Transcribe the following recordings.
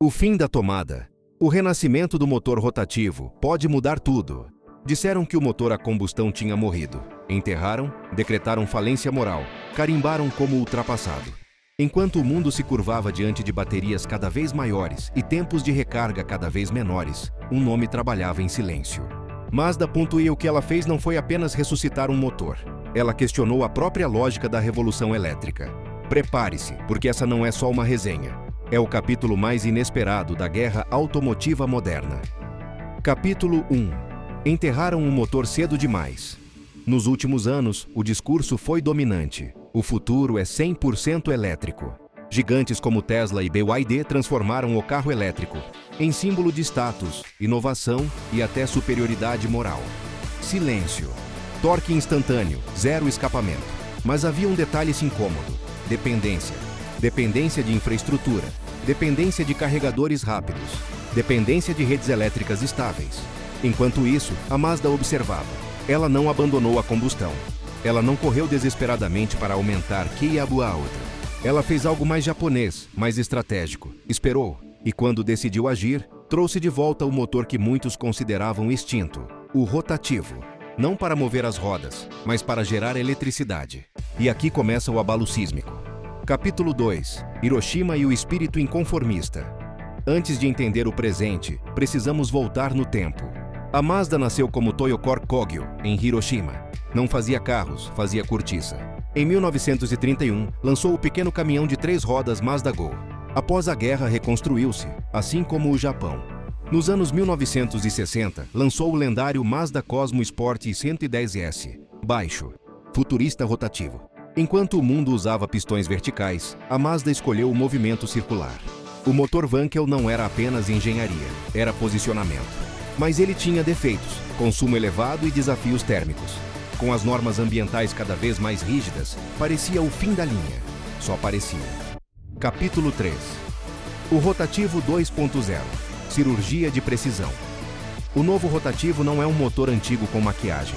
O fim da tomada. O renascimento do motor rotativo pode mudar tudo. Disseram que o motor a combustão tinha morrido. Enterraram, decretaram falência moral, carimbaram como ultrapassado. Enquanto o mundo se curvava diante de baterias cada vez maiores e tempos de recarga cada vez menores, um nome trabalhava em silêncio. Mazda pontuou que ela fez não foi apenas ressuscitar um motor. Ela questionou a própria lógica da revolução elétrica. Prepare-se, porque essa não é só uma resenha. É o capítulo mais inesperado da guerra automotiva moderna. Capítulo 1. Enterraram o motor cedo demais. Nos últimos anos, o discurso foi dominante. O futuro é 100% elétrico. Gigantes como Tesla e BYD transformaram o carro elétrico em símbolo de status, inovação e até superioridade moral. Silêncio. Torque instantâneo, zero escapamento. Mas havia um detalhe incômodo: dependência. Dependência de infraestrutura, dependência de carregadores rápidos, dependência de redes elétricas estáveis. Enquanto isso, a Mazda observava. Ela não abandonou a combustão. Ela não correu desesperadamente para aumentar que a outra. Ela fez algo mais japonês, mais estratégico. Esperou. E quando decidiu agir, trouxe de volta o motor que muitos consideravam extinto, o rotativo. Não para mover as rodas, mas para gerar eletricidade. E aqui começa o abalo sísmico. Capítulo 2. Hiroshima e o espírito inconformista. Antes de entender o presente, precisamos voltar no tempo. A Mazda nasceu como Toyokor Kogyo, em Hiroshima. Não fazia carros, fazia cortiça. Em 1931, lançou o pequeno caminhão de 3 rodas Mazda Go. Após a guerra, reconstruiu-se, assim como o Japão. Nos anos 1960, lançou o lendário Mazda Cosmo Sport 110S, baixo, futurista rotativo. Enquanto o mundo usava pistões verticais, a Mazda escolheu o movimento circular. O motor Wankel não era apenas engenharia, era posicionamento. Mas ele tinha defeitos, consumo elevado e desafios térmicos. Com as normas ambientais cada vez mais rígidas, parecia o fim da linha. Só parecia. Capítulo 3. O Rotativo 2.0. Cirurgia de precisão. O novo rotativo não é um motor antigo com maquiagem.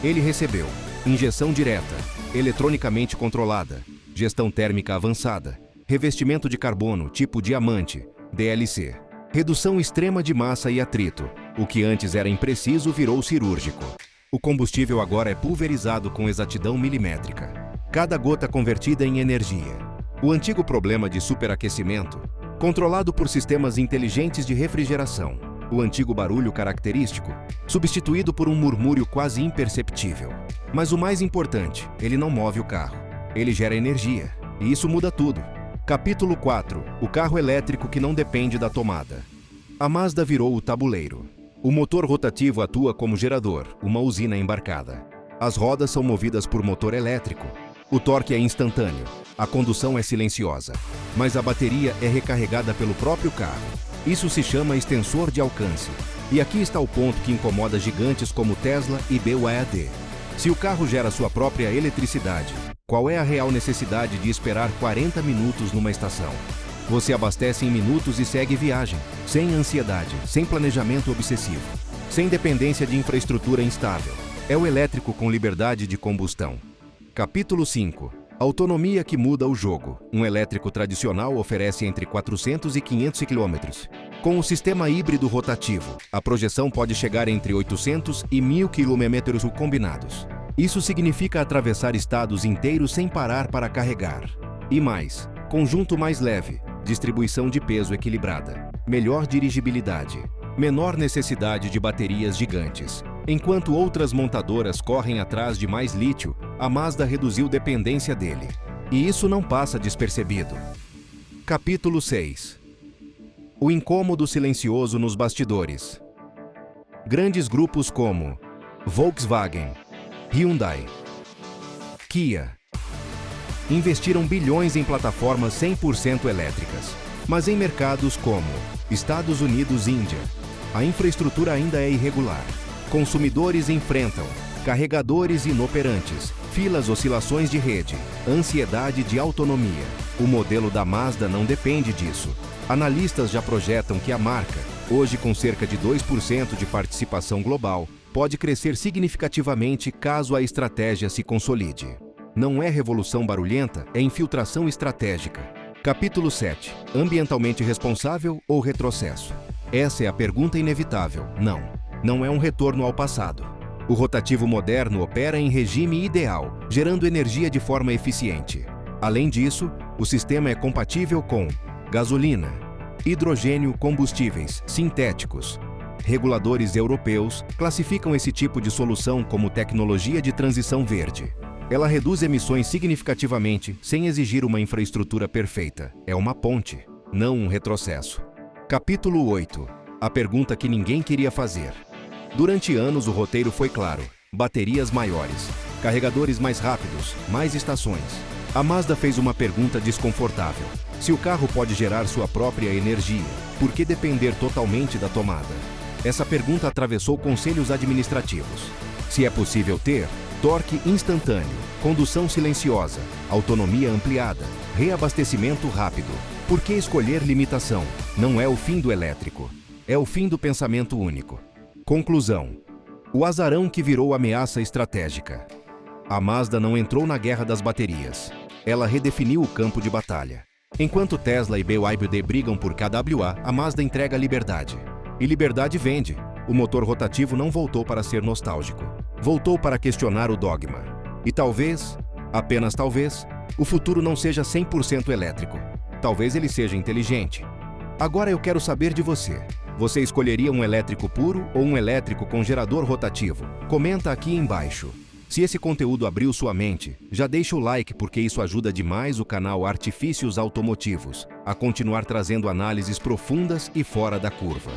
Ele recebeu injeção direta, eletronicamente controlada, gestão térmica avançada, revestimento de carbono tipo diamante, DLC, redução extrema de massa e atrito. O que antes era impreciso virou cirúrgico. O combustível agora é pulverizado com exatidão milimétrica. Cada gota convertida em energia. O antigo problema de superaquecimento, controlado por sistemas inteligentes de refrigeração. O antigo barulho característico, substituído por um murmúrio quase imperceptível. Mas o mais importante, ele não move o carro. Ele gera energia. E isso muda tudo. Capítulo 4. O carro elétrico que não depende da tomada. A Mazda virou o tabuleiro. O motor rotativo atua como gerador, uma usina embarcada. As rodas são movidas por motor elétrico. O torque é instantâneo. A condução é silenciosa. Mas a bateria é recarregada pelo próprio carro. Isso se chama extensor de alcance. E aqui está o ponto que incomoda gigantes como Tesla e BYD. Se o carro gera sua própria eletricidade, qual é a real necessidade de esperar 40 minutos numa estação? Você abastece em minutos e segue viagem, sem ansiedade, sem planejamento obsessivo, sem dependência de infraestrutura instável. É o elétrico com liberdade de combustão. Capítulo 5. Autonomia que muda o jogo. Um elétrico tradicional oferece entre 400 e 500 km. Com o sistema híbrido rotativo, a projeção pode chegar entre 800 e 1000 km combinados. Isso significa atravessar estados inteiros sem parar para carregar. E mais, conjunto mais leve, distribuição de peso equilibrada, melhor dirigibilidade, menor necessidade de baterias gigantes. Enquanto outras montadoras correm atrás de mais lítio, a Mazda reduziu dependência dele. E isso não passa despercebido. Capítulo 6. O incômodo silencioso nos bastidores. Grandes grupos como Volkswagen, Hyundai, Kia investiram bilhões em plataformas 100% elétricas. Mas em mercados como Estados Unidos e Índia, a infraestrutura ainda é irregular. Consumidores enfrentam carregadores inoperantes, filas, oscilações de rede, ansiedade de autonomia. O modelo da Mazda não depende disso. Analistas já projetam que a marca, hoje com cerca de 2% de participação global, pode crescer significativamente caso a estratégia se consolide. Não é revolução barulhenta, é infiltração estratégica. Capítulo 7. Ambientalmente responsável ou retrocesso? Essa é a pergunta inevitável. Não. Não é um retorno ao passado. O rotativo moderno opera em regime ideal, gerando energia de forma eficiente. Além disso, o sistema é compatível com gasolina, hidrogênio, combustíveis sintéticos. Reguladores europeus classificam esse tipo de solução como tecnologia de transição verde. Ela reduz emissões significativamente sem exigir uma infraestrutura perfeita. É uma ponte, não um retrocesso. Capítulo 8. A pergunta que ninguém queria fazer. Durante anos o roteiro foi claro. Baterias maiores, carregadores mais rápidos, mais estações. A Mazda fez uma pergunta desconfortável. Se o carro pode gerar sua própria energia, por que depender totalmente da tomada? Essa pergunta atravessou conselhos administrativos. Se é possível ter torque instantâneo, condução silenciosa, autonomia ampliada, reabastecimento rápido. Por que escolher limitação? Não é o fim do elétrico. É o fim do pensamento único. Conclusão. O azarão que virou ameaça estratégica. A Mazda não entrou na guerra das baterias. Ela redefiniu o campo de batalha. Enquanto Tesla e BYD brigam por KWA, a Mazda entrega liberdade. E liberdade vende. O motor rotativo não voltou para ser nostálgico. Voltou para questionar o dogma. E talvez, apenas talvez, o futuro não seja 100% elétrico. Talvez ele seja inteligente. Agora eu quero saber de você. Você escolheria um elétrico puro ou um elétrico com gerador rotativo? Comenta aqui embaixo. Se esse conteúdo abriu sua mente, já deixa o like porque isso ajuda demais o canal Artifícios Automotivos a continuar trazendo análises profundas e fora da curva.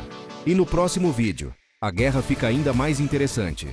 E no próximo vídeo, a guerra fica ainda mais interessante.